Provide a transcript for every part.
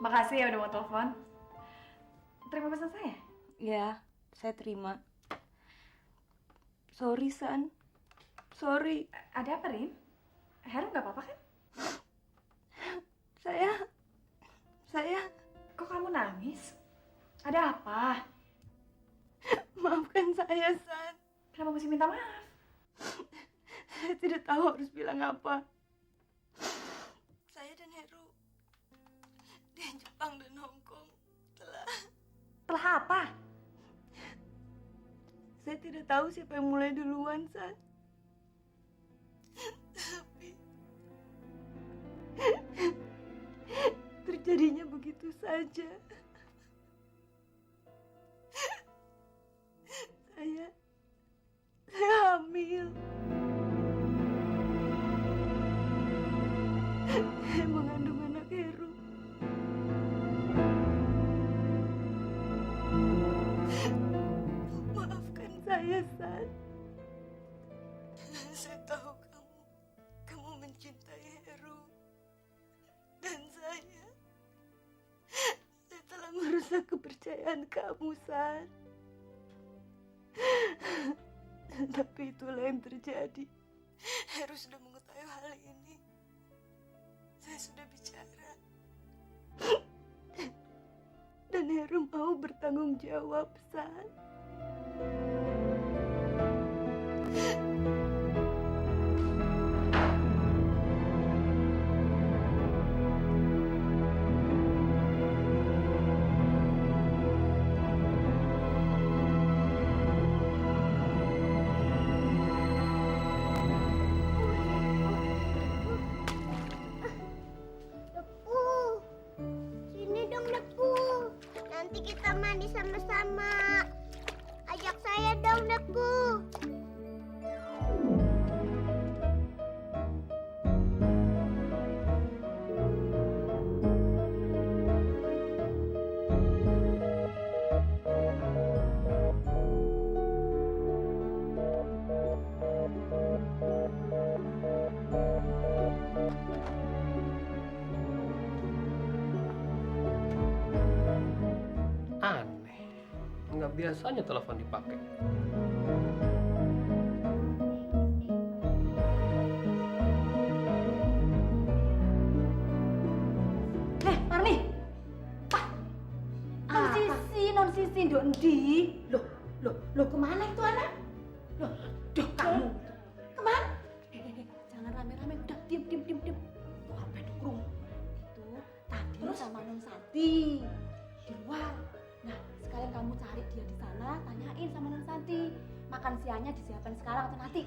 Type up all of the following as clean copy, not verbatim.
Makasih ya udah mau telepon. Terima pesan saya? Ya, saya terima. Sorry, San. Sorry. Ada apa, Rin? Heru nggak apa-apa kan? Saya... Kok kamu nangis? Ada apa? Maafkan saya, San. Kenapa mesti minta maaf? Saya tidak tahu harus bilang apa. Saya dan Heru di Jepang dan Hong Kong Telah apa? Saya tidak tahu siapa yang mulai duluan, San. Tapi terjadinya begitu saja. Saya hamil. Saya mengandung anak Heru. Maafkan saya, San. Saya tahu kamu mencintai Heru. Dan saya telah merusak kepercayaan kamu, San. Tapi itulah yang terjadi. Heru sudah mengetahui hal ini. Saya sudah bicara. Dan Heru mau bertanggung jawab, San. Deku, sini dong Deku. Nanti kita mandi sama-sama. Ajak saya dong Deku. Aneh, nggak biasanya telepon dipakai. Marni. Non sisi, nduk endi? Loh, kemana itu anak? Loh, kamu. Kemana? Jangan rame-rame, udah diam. Tuh apa itu krum? Itu tadi terus sama Non Santi di luar. Nah, sekalian kamu cari dia di sana, tanyain sama Non Santi. Makan siangnya disiapkan sekarang atau nanti?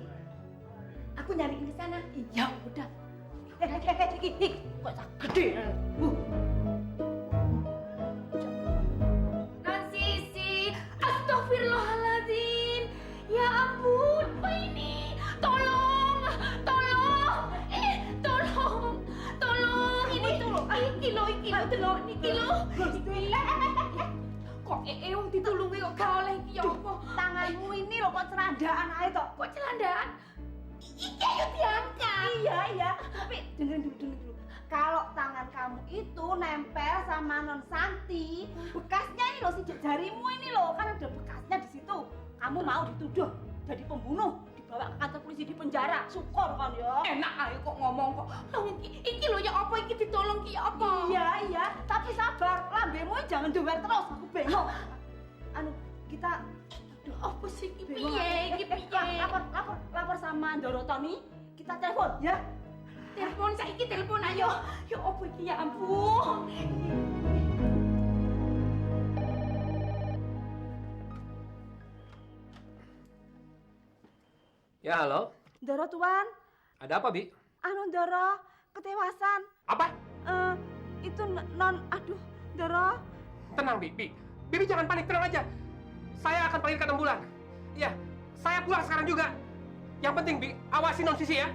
Aku nyariin di sana. Iya, udah. Kok tak gede? Non Sisi, astagfirullahaladzim. Ya ampun, apa ini? Tolong. Ini iki lo. Kok wong ditulungi kok gak oleh iki ya apa? Tanganmu ini loh kok cerandaan aja toh. Kok celandaan? Iki ayo diangkat. Iya. Tapi dengerin dulu. Kalau tangan kamu itu nempel sama Non Santi, bekasnya ini loh, sidik jarimu ini loh, kan ada bekasnya di situ. Kamu mau dituduh jadi pembunuh, dibawa ke kantor polisi, di penjara. Syukur kan ya. Enak ayo kok ngomong kok. Lah iki lho ya apa iki ditolong ki ya apa? Iya, tapi sabar, lambemu jangan dower terus, aku bengok. Kita Apa sih iki bengok. piye? Lapor sama Ndoro Tony, kita telepon ya. Telepon saiki telepon ayo. Ya apa iki ya ampun. Ya, halo. Ndoro Tuan, Ada apa, Bi? Ndoro ketewasan. Apa? Itu aduh, Ndoro. Tenang, Bi. Bibi jangan panik, tenang aja. Saya akan panggilkan ambulan. Iya, saya pulang sekarang juga. Yang penting, Bi, awasi Non Sisi ya.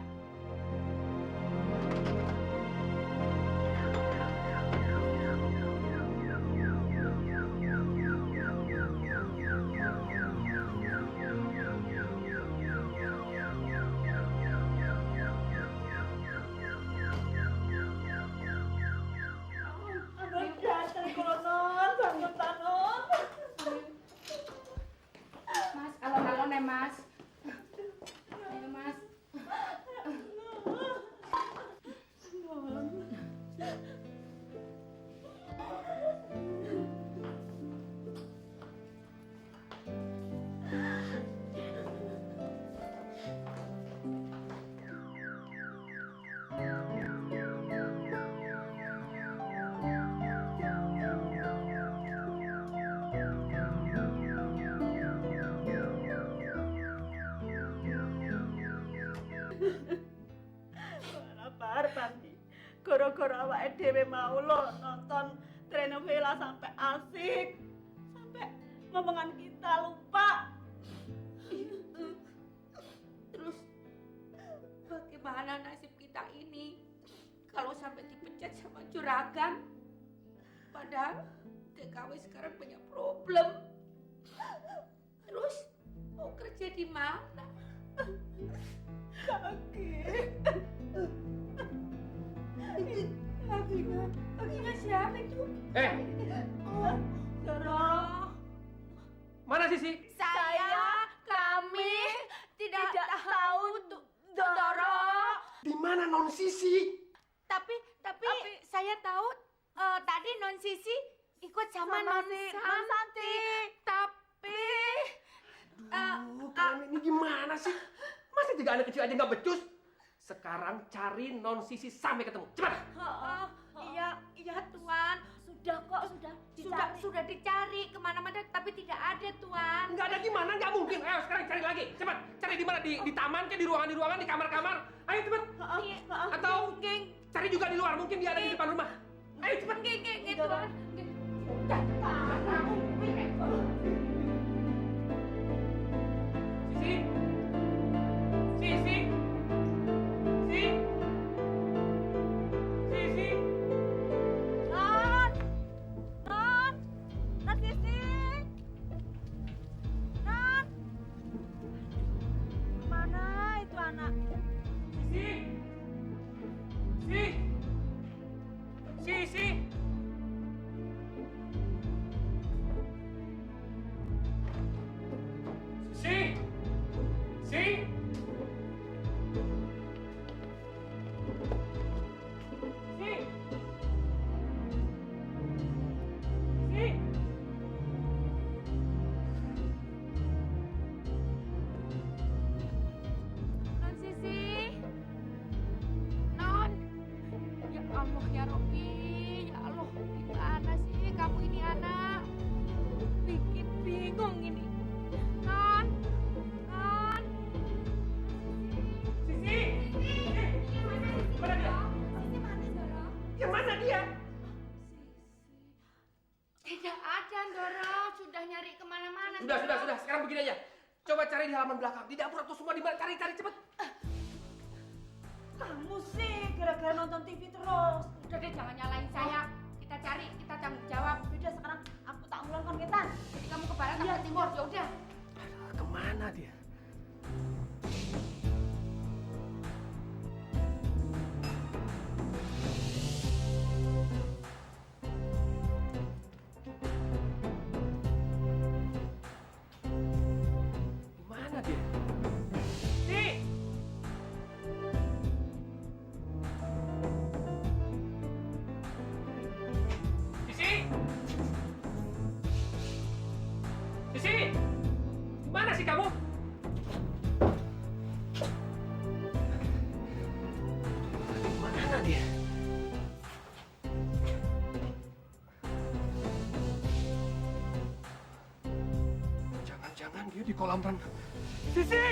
gara-gara awake dhewe mau lo nonton telenovela sampai asik. Sampai ngomongan kita lupa. Terus bagaimana nasib kita ini kalau sampai dipecat sama juragan? Padahal TKW sekarang banyak problem. Terus mau kerja di mana? Kakinya siapa itu? Oh, Doro. Mana Sisi? Kami tidak tahu Doro. Di mana Non Sisi? Tapi saya tahu tadi Non Sisi ikut sama Non Santi. Tapi Kalian ini gimana sih? Masa juga anak kecil aja nggak becus? Sekarang cari Non Sisi sampai ketemu. Cepat! iya Tuan. Sudah dicari kemana-mana tapi tidak ada Tuan. Nggak ada gimana? Nggak mungkin. Ayo sekarang cari lagi. Cepat! Cari di mana? Di taman ke? Di ruangan, di kamar-kamar? Ayo cepat! Atau cari juga di luar. Mungkin dia ada di depan rumah. Ayo cepat! Nggih, Tuan. Sisi? Non Sisi. Non. Ya Allah ya Robbi. Ya Allah, gimana sih kamu ini anak? Bikin bingung ini. Non. Mana dia? Yang mana dia? Tidak ada, Doro. Sudah nyari kemana-mana. Sudah. Sekarang begini aja. Coba cari di halaman belakang. Di dapur atau semua di mana? Cari cepet. Kamu sih gara-gara nonton TV terus. Udah deh, jangan nyalain saya. Kita cari, kita tanggung jawab. Udah sekarang aku tak ngulang kongetan. Jadi kamu ke barat, aku ke timur. Ya udah. Kemana dia? Gimana dia? Sisi! Mana sih kamu? Mana dia? Jangan-jangan dia di kolam renang. Sisi!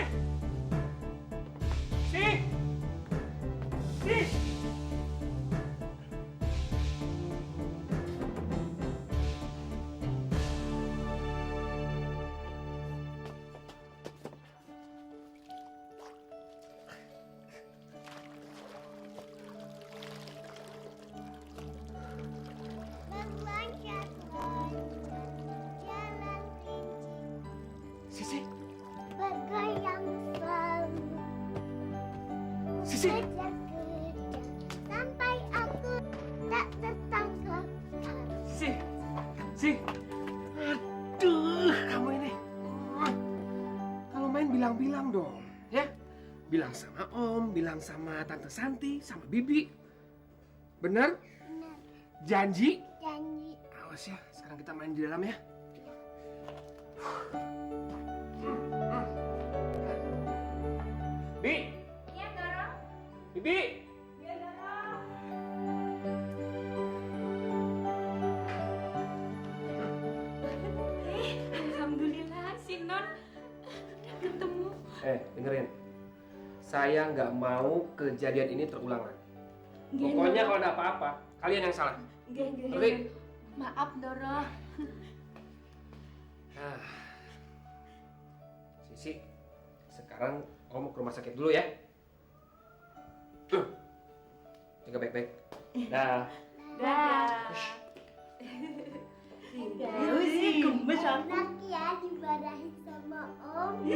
Sisi! Bergoyang selalu. Sisi! Kerja sampai aku tak tertangkap. Sisi! Aduh, kamu ini. Kalau main bilang-bilang dong, ya? Bilang sama Om, bilang sama Tante Santi, sama Bibi. Bener? Benar, Janji? janji. Awas ya, sekarang kita main di dalam ya. Bi! Iya, Doro. Bibi! Alhamdulillah, si Non udah ketemu. Dengerin. Saya nggak mau kejadian ini terulang lagi. Pokoknya kalau ada apa-apa, kalian yang salah. Nggih. Ngerti? Maaf, Ndoro. Nah, Sisi, sekarang Om mau ke rumah sakit dulu ya. Jaga baik-baik. Dah. Dadah. Tahu sih gemes aku. Enak ya dimarahin sama Om.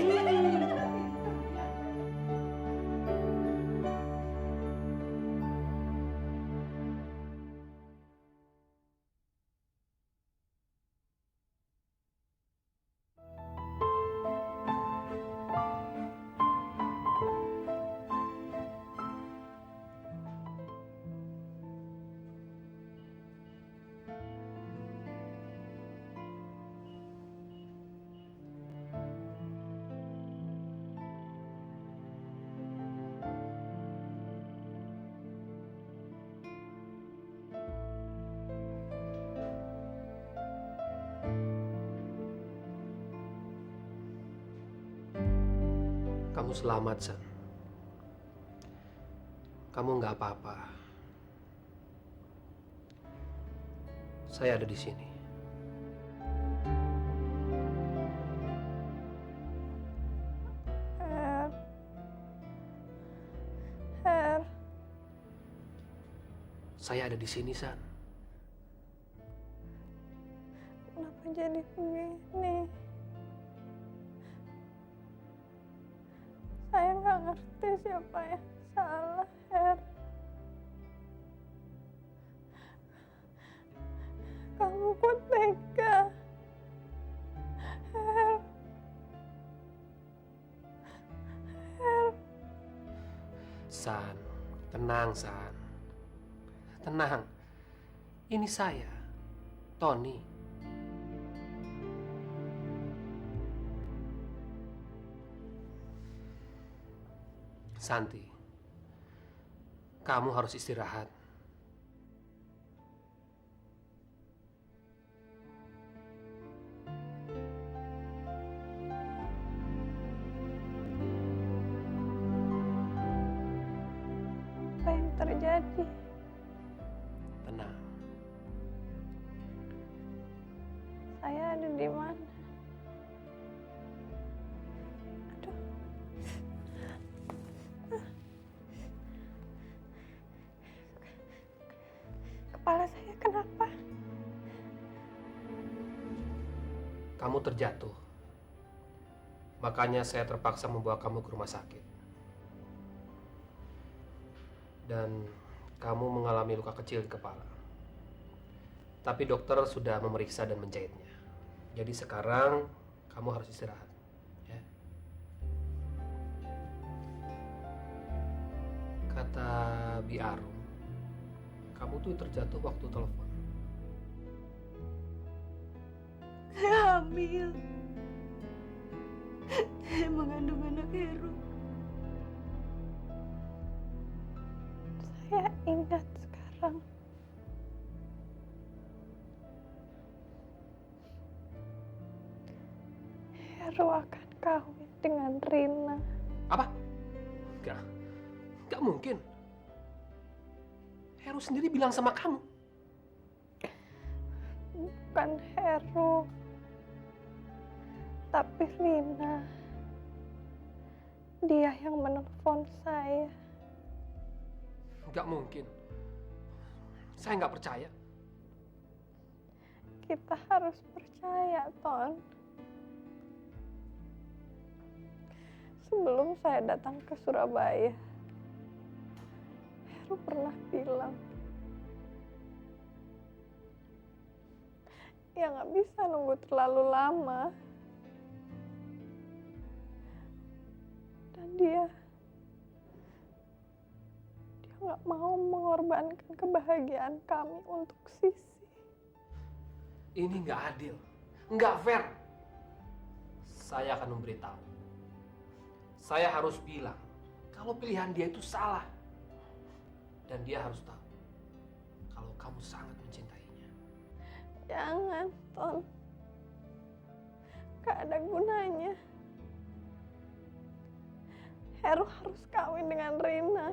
Kamu selamat, San. Kamu nggak apa-apa. Saya ada di sini. Her, Saya ada di sini, San. kenapa jadi begini? Saya nggak ngerti siapa yang salah, Her. Kamu kok tega, Her? San, tenang, San. Tenang. Ini saya, Tony. Santi, kamu harus istirahat. Apa yang terjadi? Tenang. Saya ada di mana? Aduh. Kepala saya kenapa? Kamu terjatuh. Makanya saya terpaksa membawa kamu ke rumah sakit. Dan kamu mengalami luka kecil di kepala. Tapi dokter sudah memeriksa dan menjahitnya. Jadi sekarang kamu harus istirahat. Ya. Kata Bi Arum, kamu tuh terjatuh waktu telepon. Saya hamil. Saya mengandung anak Heru. Saya ingat sekarang. Heru akan kawin dengan Rina. Apa? Enggak mungkin. Heru sendiri bilang sama kamu. Bukan Heru, tapi Rina. Dia yang menelpon saya. Enggak mungkin. Saya nggak percaya. Kita harus percaya, Ton. Sebelum saya datang ke Surabaya, Heru pernah bilang, ya nggak bisa nunggu terlalu lama. Dan dia nggak mau mengorbankan kebahagiaan kami untuk Sisi. Ini nggak adil, nggak fair. Saya akan memberitahu. Saya harus bilang kalau pilihan dia itu salah. Dan dia harus tahu kalau kamu sangat mencintainya. Jangan, Ton. Gak ada gunanya. Heru harus kawin dengan Rina.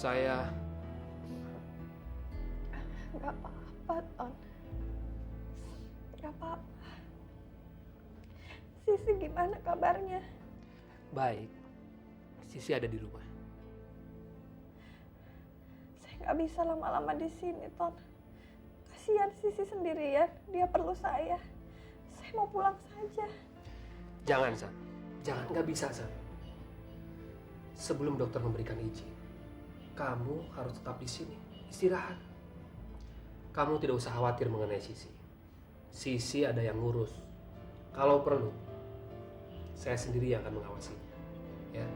Saya Gak apa-apa, Ton. Gak apa-apa. Sisi gimana kabarnya? baik. Sisi ada di rumah. Saya gak bisa lama-lama di sini, Ton. Kasihan Sisi sendirian. Dia perlu saya. Saya mau pulang saja. Jangan, San. Jangan, nggak bisa, San. Sebelum dokter memberikan izin, kamu harus tetap di sini, istirahat. Kamu tidak usah khawatir mengenai Sisi. Sisi ada yang ngurus. Kalau perlu, saya sendiri yang akan mengawasinya. Ya.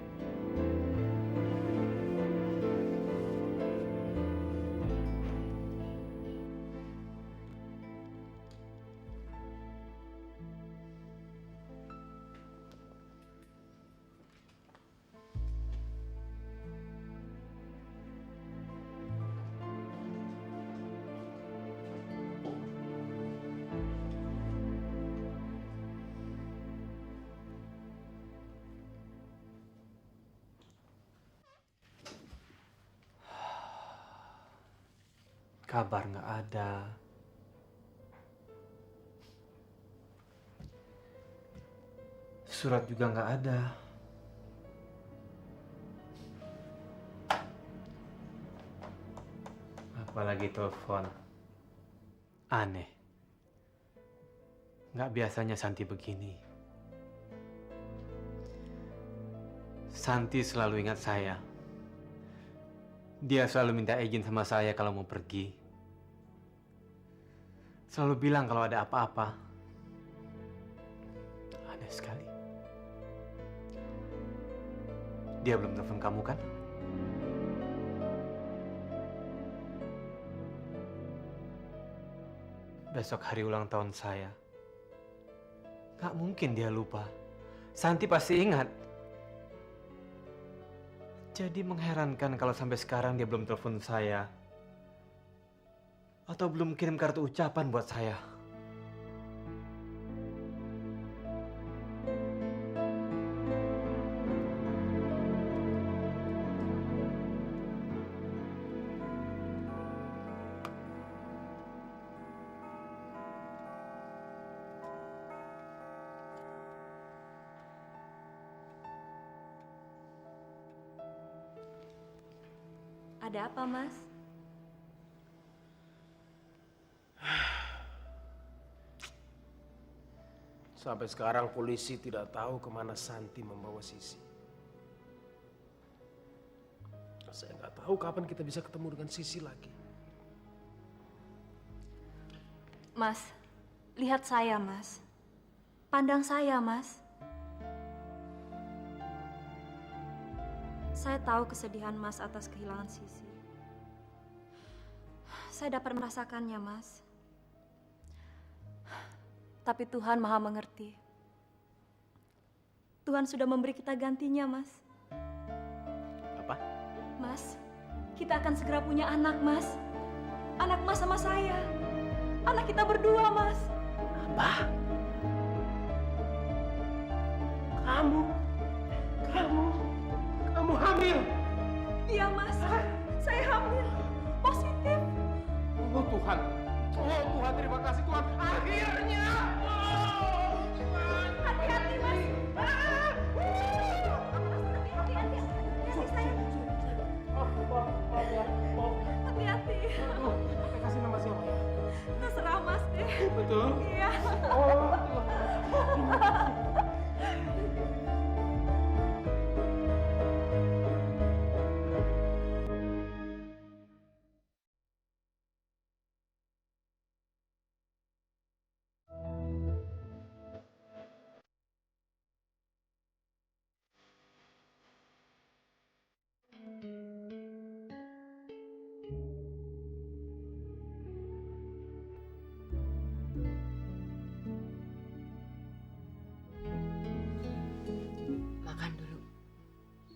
Kabar nggak ada. Surat juga nggak ada. Apalagi telepon. Aneh. Nggak biasanya Santi begini. Santi selalu ingat saya. Dia selalu minta izin sama saya kalau mau pergi. Selalu bilang kalau ada apa-apa. Aneh sekali. Dia belum telepon kamu kan? Besok hari ulang tahun saya. Gak mungkin dia lupa. Santi pasti ingat. Jadi mengherankan kalau sampai sekarang dia belum telepon saya. Atau belum kirim kartu ucapan buat saya. Ada apa, Mas? Sampai sekarang polisi tidak tahu kemana Santi membawa Sisi. Saya nggak tahu kapan kita bisa ketemu dengan Sisi lagi. Mas, lihat saya, Mas. Pandang saya, Mas. Saya tahu kesedihan Mas atas kehilangan Sisi. Saya dapat merasakannya, Mas. Tapi Tuhan Maha mengerti. Tuhan sudah memberi kita gantinya, Mas. Apa? Mas, kita akan segera punya anak, Mas. Anak Mas sama saya. Anak kita berdua, Mas. Apa? Kamu hamil? Iya, Mas. Saya hamil. Positif. Oh Tuhan, terima kasih Tuhan. Akhirnya. Oh Tuhan. Hati-hati, Mas. Hati-hati. Hati-hati. Kita kasih nama siapa ya? Terserah Mas deh. Betul? Iya. Oh. Makan dulu.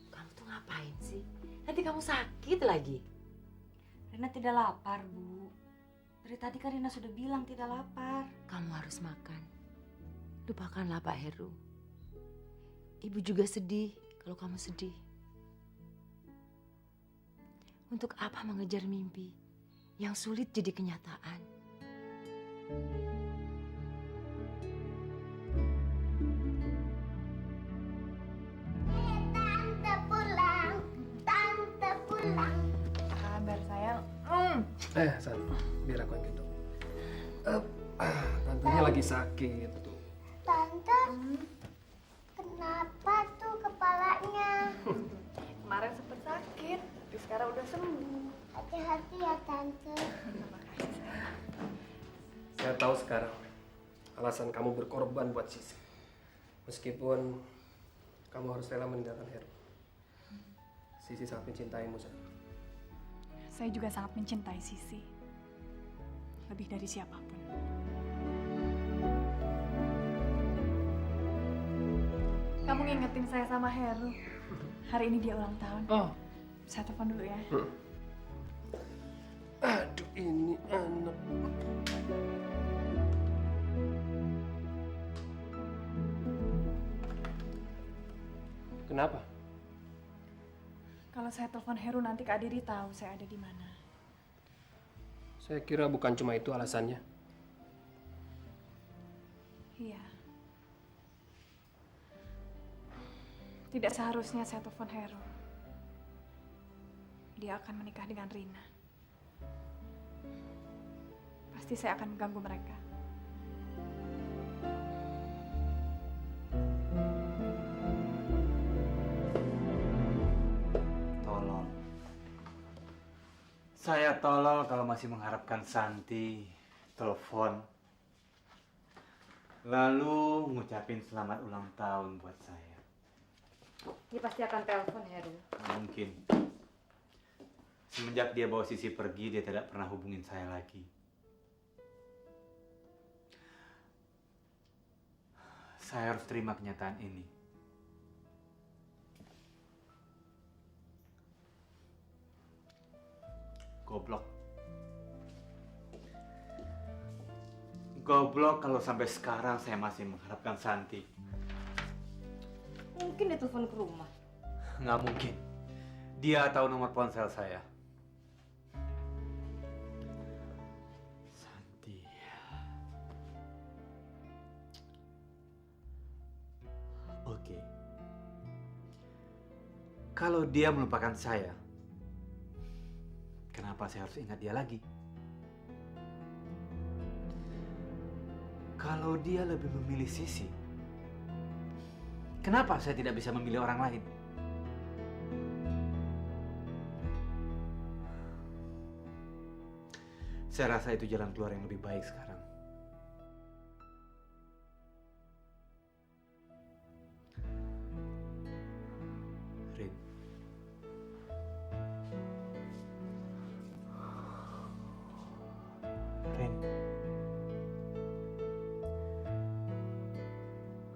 Kamu tuh ngapain sih? Nanti kamu sakit lagi. Rina tidak lapar, Bu. Dari tadi kan Rina sudah bilang tidak lapar. Kamu harus makan. Lupakanlah Pak Heru. Ibu juga sedih kalau kamu sedih. Untuk apa mengejar mimpi yang sulit jadi kenyataan? Tante pulang. Tante pulang. Kabar sayang. San, biar aku yang gendong. Tantenya lagi sakit tuh. Tante, kenapa tuh kepalanya? Kemarin sempet sakit, tapi sekarang udah sembuh. Hati-hati ya Tante. Saya tahu sekarang alasan kamu berkorban buat Sisi. Meskipun kamu harus rela meninggalkan Heru. Sisi sangat mencintaimu, San. Saya juga sangat mencintai Sisi. Lebih dari siapapun. Kamu ngingetin saya sama Heru. Hari ini dia ulang tahun. Oh. Saya telepon dulu ya. Aduh, ini anak. Kenapa? Kalau saya telepon Heru nanti Kak Diri tahu saya ada di mana. Saya kira bukan cuma itu alasannya. Iya. Tidak seharusnya saya telepon Heru. Dia akan menikah dengan Rina. Pasti saya akan mengganggu mereka. Tolol. Saya tolol kalau masih mengharapkan Santi telepon. Lalu ngucapin selamat ulang tahun buat saya. Dia pasti akan telepon, Heru. Mungkin. Semenjak dia bawa Sisi pergi, dia tidak pernah hubungin saya lagi. Saya harus terima kenyataan ini. Goblok. Goblok kalau sampai sekarang saya masih mengharapkan Santi. Mungkin dia telepon ke rumah. Nggak mungkin. Dia tahu nomor ponsel saya. Santi. Oke. Kalau dia melupakan saya, kenapa saya harus ingat dia lagi? Kalau dia lebih memilih Sisi, kenapa saya tidak bisa memilih orang lain? Saya rasa itu jalan keluar yang lebih baik sekarang. Rin. Rin.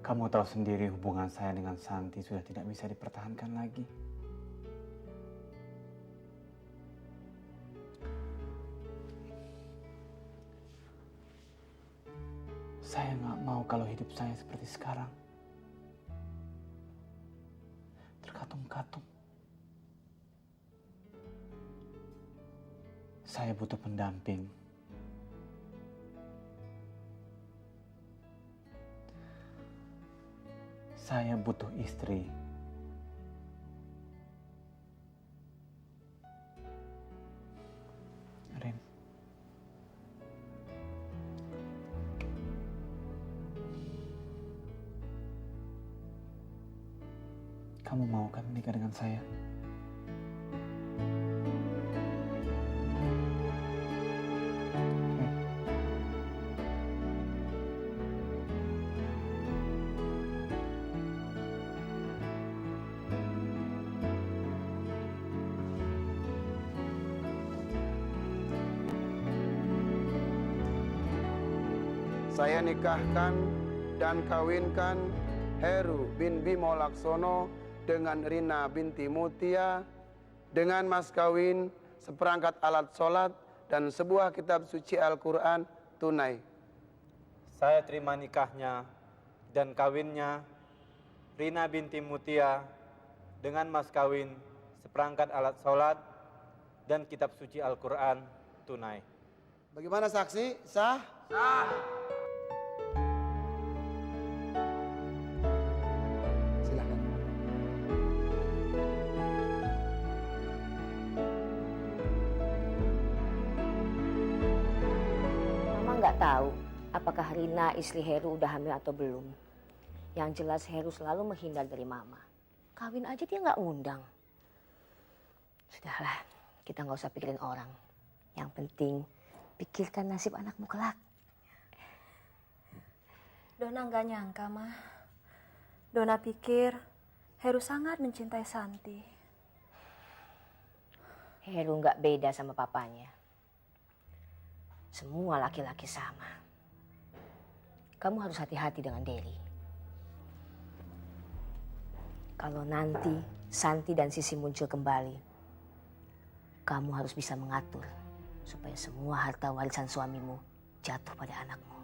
Kamu tahu sendiri hubungan saya dengan Santi sudah tidak bisa dipertahankan lagi. Saya nggak mau kalau hidup saya seperti sekarang. Terkatung-katung. Saya butuh pendamping. Saya butuh istri. Rin. Kamu mau kan menikah dengan saya? Saya nikahkan dan kawinkan Heru bin Bimo Laksono dengan Rina binti Mutia dengan mas kawin seperangkat alat sholat dan sebuah kitab suci Al-Quran tunai. Saya terima nikahnya dan kawinnya Rina binti Mutia dengan mas kawin seperangkat alat sholat dan kitab suci Al-Quran tunai. Bagaimana saksi? Sah? Sah. Silakan. Mama nggak tahu apakah Rina istri Heru udah hamil atau belum. Yang jelas Heru selalu menghindar dari Mama. Kawin aja dia nggak ngundang. Sudahlah, kita nggak usah pikirin orang. Yang penting pikirkan nasib anakmu kelak. Dona nggak nyangka, Mah. Dona pikir Heru sangat mencintai Santi. Heru nggak beda sama papanya. Semua laki-laki sama. Kamu harus hati-hati dengan Dery. Kalau nanti Santi dan Sisi muncul kembali, kamu harus bisa mengatur supaya semua harta warisan suamimu jatuh pada anakmu.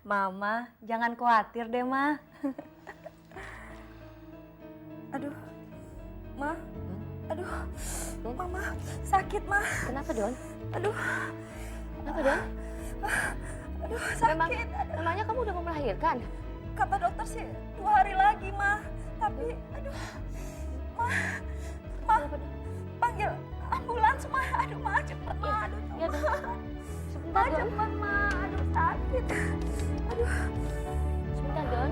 Mama, jangan khawatir deh, Ma. Aduh, Ma. Aduh, Mama sakit, Ma. Kenapa, Don? Aduh. Kenapa, Don? Aduh, sakit. Memangnya kamu udah mau melahirkan? Kata dokter sih 2 hari lagi, Ma. Tapi, aduh, Ma, panggil ambulans, Ma. Aduh, Ma, cepet, Ma. Aduh, Ya, Don. Ma, cepet, Ma. Aduh, sakit. Aduh. Sebentar, Don.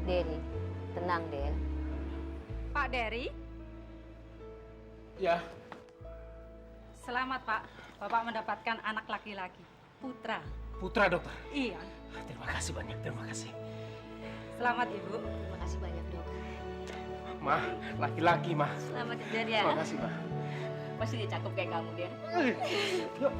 Dery, tenang, Del. Pak Dery, Ya, selamat Pak. Bapak mendapatkan anak laki-laki, putra. putra dokter. Iya, Terima kasih banyak, terima kasih. selamat Ibu. Terima kasih banyak, Dok. Ma, laki-laki, Ma. Selamat Der ya. Terima kasih, Ma. Pasti dia cakep kayak kamu, Der. Yuk.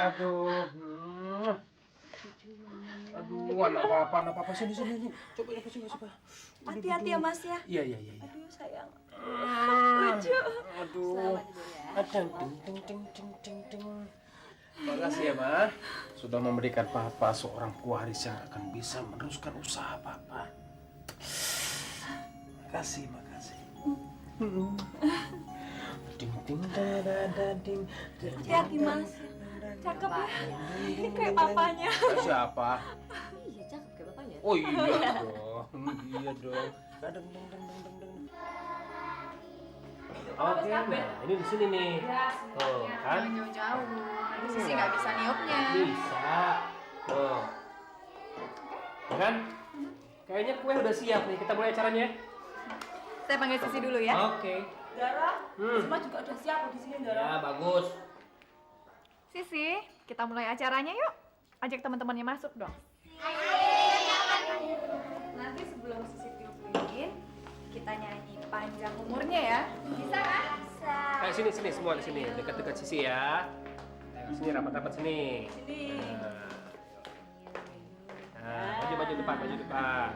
Aduh. Aduh, anak papa. Sini. Coba. Hati-hati ya, Mas ya. Iya. Aduh, sayang. Lucu. Aduh. Makasih ya, Ma. Sudah memberikan Papa seorang pewaris yang akan bisa meneruskan usaha Papa. Makasih. Hati-hati, Mas. Cakep ya. Kayak papanya. Siapa? Iya, cakep kayak bapaknya. Oh iya dong. Oke, nah ini di sini nih. Tuh, kan? Jauh-jauh. Nanti Sisi nggak bisa niupnya. Bisa. Tuh. Kan? Kayaknya kue udah siap nih. Kita mulai acaranya. Saya panggil Sisi dulu ya. Oke. Dara, semua juga udah siap di sini, Dara. Ya, bagus. Sisi, kita mulai acaranya yuk. Ajak teman-temannya masuk dong. Nanti sebelum Sisi tiup-tiupin, kita nyanyi panjang umurnya ya. Bisa kan? Bisa. Ayo sini semua di sini. Dekat-dekat Sisi ya. Ayo sini rapat-rapat sini. Nah, maju depan.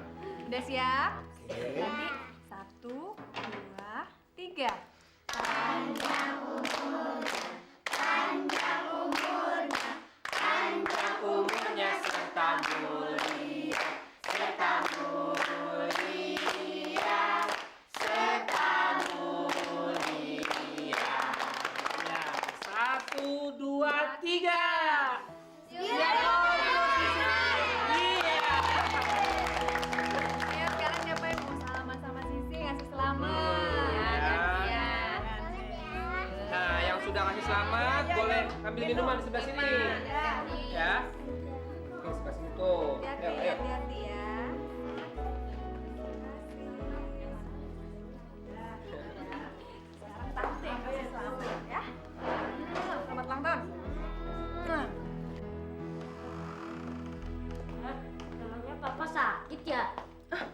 Udah siap? Oke. Nanti 1, 2, 3. Umurnya serta mulia. Ya, 1, 2, 3. selamat. Boleh ambil minuman di sebelah sini. Ya. Oke, sebelah sini tuh. Ayo, ayo. Hati-hati ya. Sekarang tante yang kasih selamat ya. Selamat ulang tahun. Namanya papa sakit ya?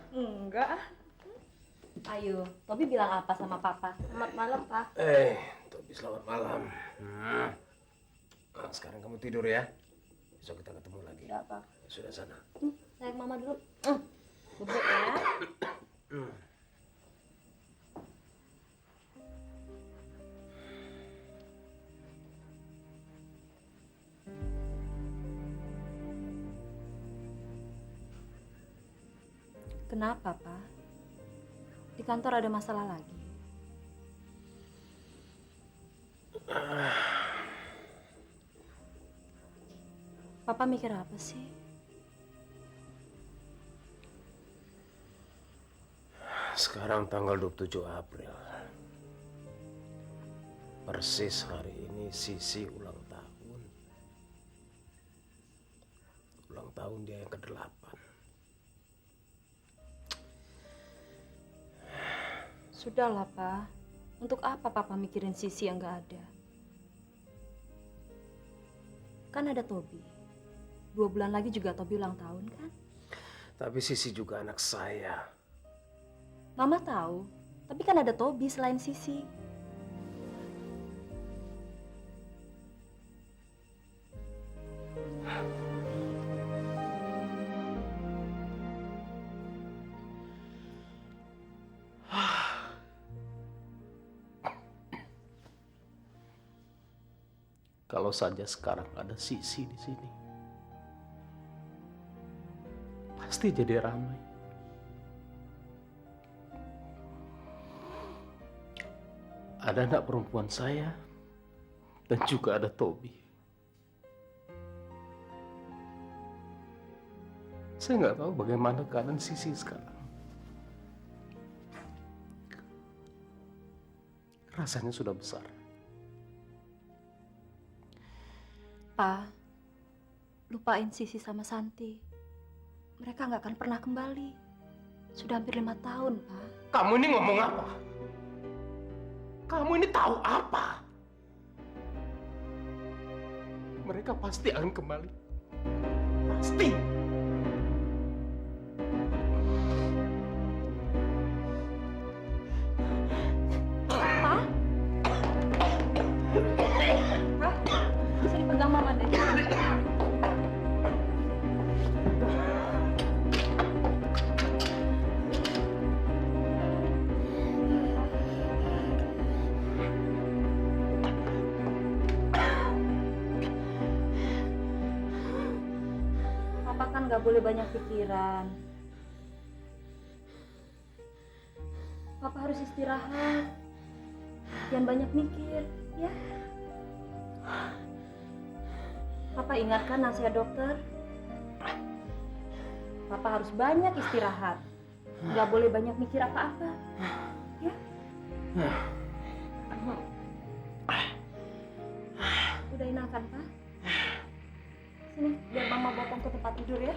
Enggak. Ayo, Tobi bilang apa sama papa? Selamat malam, Pak. Tobi selamat malam. Nah, sekarang kamu tidur ya. Besok kita ketemu lagi. Ya, Pak. Sudah sana. Sayang mama dulu. Bubuk ya. Kenapa, Pak? Di kantor ada masalah lagi. Papa mikir apa sih? Sekarang tanggal 27 April. Persis hari ini Sisi ulang tahun. Ulang tahun dia yang ke-8. Sudahlah, Pak. Untuk apa Papa mikirin Sisi yang nggak ada? Kan ada Tobi. 2 bulan lagi juga Tobi ulang tahun, kan? Tapi Sisi juga anak saya. Mama tahu, tapi kan ada Tobi selain Sisi. Kalau saja sekarang ada Sisi di sini, pasti jadi ramai. Ada anak perempuan saya dan juga ada Tobi. Saya nggak tahu bagaimana keadaan Sisi sekarang. Rasanya sudah besar. Pa, lupain Sisi sama Santi. Mereka nggak akan pernah kembali. Sudah hampir 5 tahun, Pa. Kamu ini ngomong apa? Kamu ini tahu apa? Mereka pasti akan kembali. Pasti. Bisa dipegang Mama deh. Papa kan nggak boleh banyak pikiran. Papa harus istirahat. Jangan banyak mikir, ya. Papa ingatkan nasihat dokter. Papa harus banyak istirahat. Nggak boleh banyak mikir apa-apa. Ya? Udah enakan, Pak? Sini, biar Mama potong ke tempat tidur ya.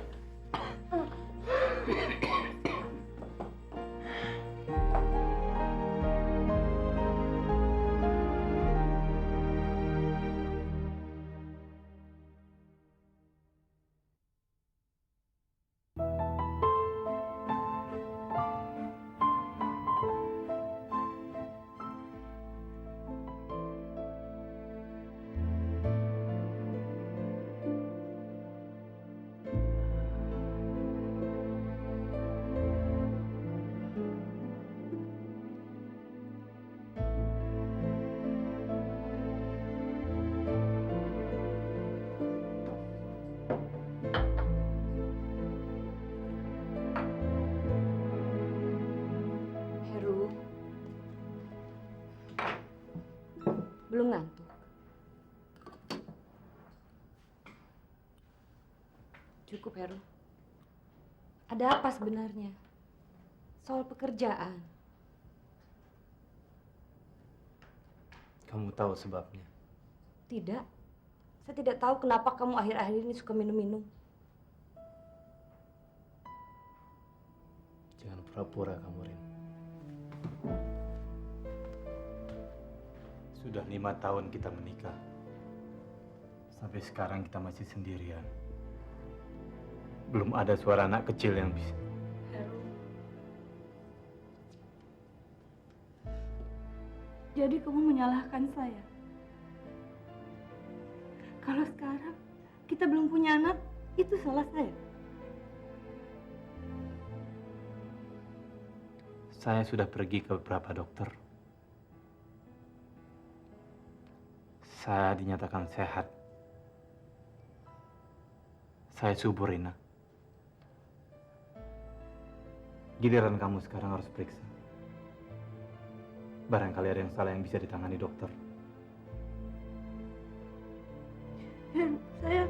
Heru, belum ngantuk? Cukup, Heru. Ada apa sebenarnya? Soal pekerjaan. Kamu tahu sebabnya. Tidak. Saya tidak tahu kenapa kamu akhir-akhir ini suka minum-minum. Jangan pura-pura kamu, Rin. Sudah 5 tahun kita menikah. Sampai sekarang kita masih sendirian. Belum ada suara anak kecil yang bisa. Jadi kamu menyalahkan saya. Kalau sekarang kita belum punya anak, itu salah saya. Saya sudah pergi ke beberapa dokter. Saya dinyatakan sehat. Saya subur, Rina. Giliran kamu sekarang harus periksa. Barangkali ada yang salah yang bisa ditangani dokter. Saya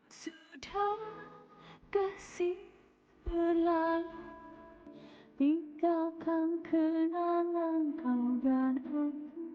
sudah kasih berlalu, tinggalkan kenangan kau dan aku.